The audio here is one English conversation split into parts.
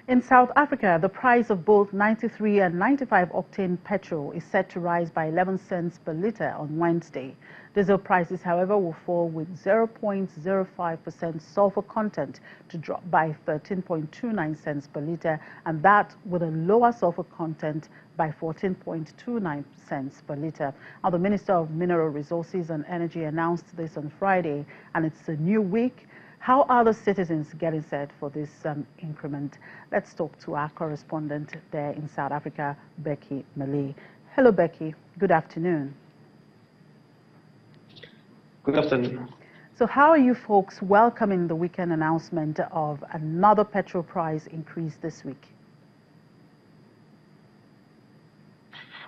In South Africa, the price of both 93 and 95 octane petrol is set to rise by 11 cents per litre on Wednesday. Diesel prices, however, will fall with 0.05% sulfur content to drop by 13.29 cents per litre, and that with a lower sulfur content by 14.29 cents per litre. Now, the Minister of Mineral Resources and Energy announced this on Friday, and it's a new week. How are the citizens getting set for this increment? Let's talk to our correspondent there in South Africa, Becky Malay. Hello, Becky. Good afternoon. Good afternoon. So how are you folks welcoming the weekend announcement of another petrol price increase this week?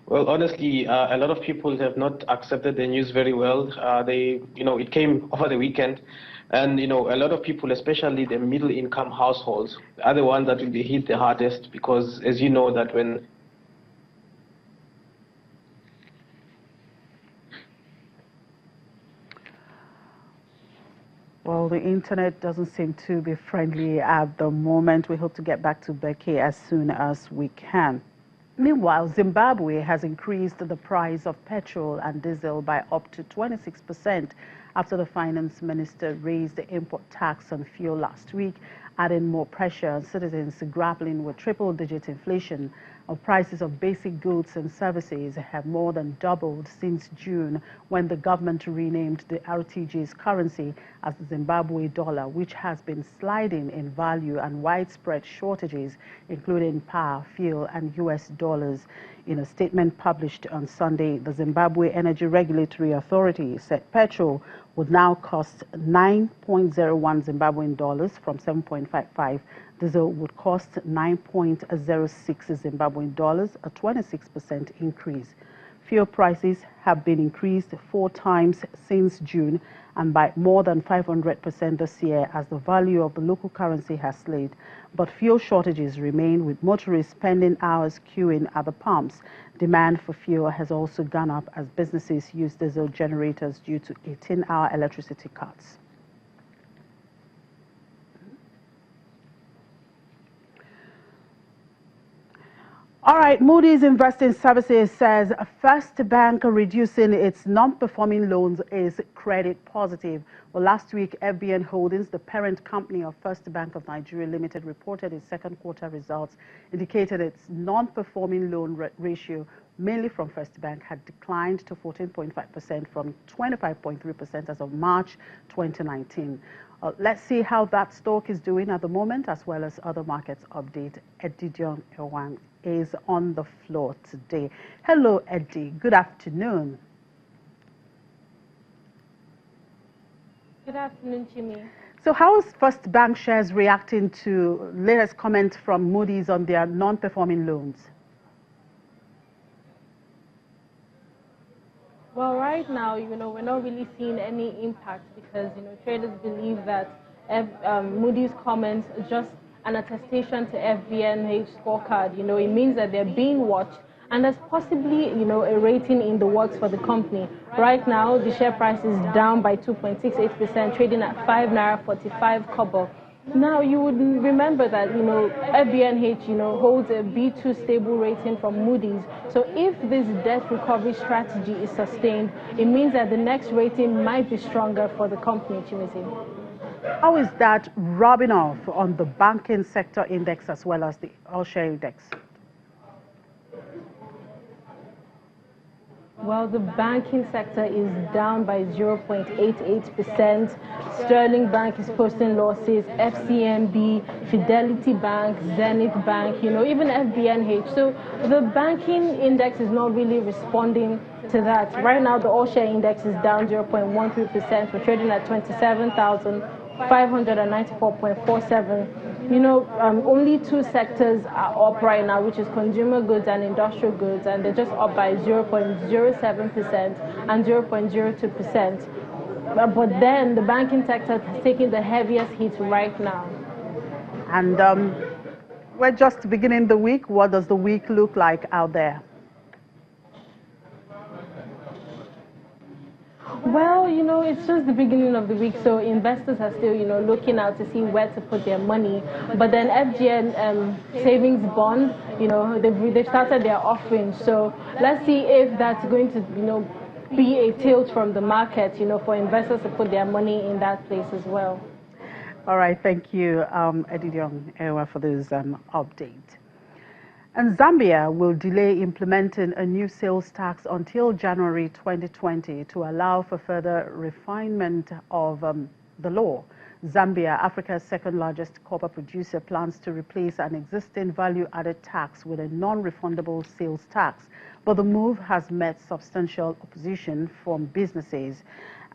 Well, honestly, a lot of people have not accepted the news very well. It came over the weekend, and a lot of people, especially the middle-income households, are the ones that will be hit the hardest because, as you know, that when Well, the internet doesn't seem to be friendly at the moment. We hope to get back to Becky as soon as we can. Meanwhile, Zimbabwe has increased the price of petrol and diesel by up to 26% after the finance minister raised the import tax on fuel last week, adding more pressure on citizens grappling with triple-digit inflation. Prices of basic goods and services have more than doubled since June, when the government renamed the RTG's currency as the Zimbabwe dollar, which has been sliding in value and widespread shortages, including power, fuel, and US dollars. In a statement published on Sunday, the Zimbabwe Energy Regulatory Authority said petrol would now cost 9.01 Zimbabwean dollars from 7.55. Diesel would cost 9.06 Zimbabwean dollars, a 26% increase. Fuel prices have been increased 4 times since June and by more than 500% this year as the value of the local currency has slid. But fuel shortages remain, with motorists spending hours queuing at the pumps. Demand for fuel has also gone up as businesses use diesel generators due to 18-hour electricity cuts. All right, Moody's Investing Services says First Bank reducing its non-performing loans is credit positive. Well, last week, FBN Holdings, the parent company of First Bank of Nigeria Limited, reported its second quarter results, indicated its non-performing loan ratio, mainly from First Bank, had declined to 14.5% from 25.3% as of March 2019. Let's see how that stock is doing at the moment, as well as other markets update. Edidion Ewang is on the floor today. Hello, Eddie. Good afternoon. Good afternoon, Jimmy. So how is First Bank shares reacting to latest comment from Moody's on their non-performing loans? Well, right now, we're not really seeing any impact because, traders believe that Moody's comments are just an attestation to FBNH scorecard. It means that they're being watched and there's possibly, a rating in the works for the company. Right now, the share price is down by 2.68%, trading at 5 naira 45 kobo. Now, you would remember that, FBNH, holds a B2 stable rating from Moody's. So if this debt recovery strategy is sustained, it means that the next rating might be stronger for the company, Chimisi. How is that rubbing off on the banking sector index as well as the all-share index? Well, the banking sector is down by 0.88%. Sterling Bank is posting losses, FCMB, Fidelity Bank, Zenith Bank, even FBNH. So the banking index is not really responding to that. Right now, the all-share index is down 0.13%. We're trading at 27,594.47. Only 2 sectors are up right now, which is consumer goods and industrial goods, and they're just up by 0.07% and 0.02%. But then the banking sector is taking the heaviest hit right now. And we're just beginning the week. What does the week look like out there? Well, it's just the beginning of the week, so investors are still, looking out to see where to put their money. But then FGN Savings Bond, they've started their offering. So let's see if that's going to, be a tilt from the market, for investors to put their money in that place as well. All right, thank you, Edidion Ewa, for this update. And Zambia will delay implementing a new sales tax until January 2020 to allow for further refinement of the law. Zambia, Africa's second largest copper producer, plans to replace an existing value-added tax with a non-refundable sales tax. But the move has met substantial opposition from businesses.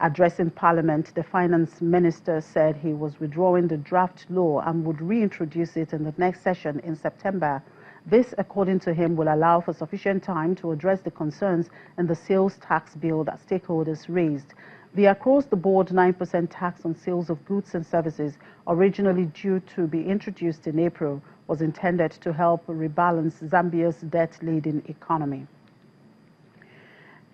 Addressing Parliament, the finance minister said he was withdrawing the draft law and would reintroduce it in the next session in September. This, according to him, will allow for sufficient time to address the concerns in the sales tax bill that stakeholders raised. The across-the-board 9% tax on sales of goods and services, originally due to be introduced in April, was intended to help rebalance Zambia's debt-laden economy.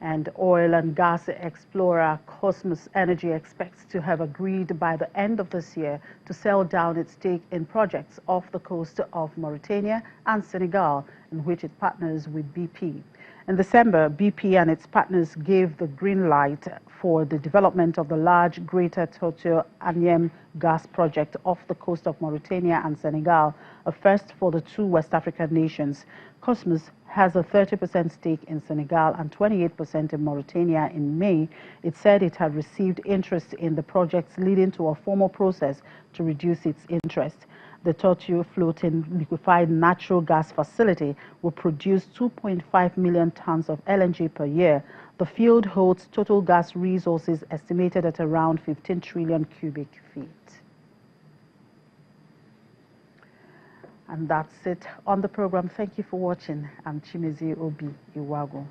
And oil and gas explorer Cosmos Energy expects to have agreed by the end of this year to sell down its stake in projects off the coast of Mauritania and Senegal, in which it partners with BP. In December, BP and its partners gave the green light for the development of the large Greater Tortue Agnem gas project off the coast of Mauritania and Senegal, a first for the two West African nations. Cosmos has a 30% stake in Senegal and 28% in Mauritania. In May, it said it had received interest in the projects, leading to a formal process to reduce its interest. The Tortue floating liquefied natural gas facility will produce 2.5 million tons of LNG per year. The field holds total gas resources estimated at around 15 trillion cubic feet. And that's it on the program. Thank you for watching. I'm Chimezi Obi Iwago.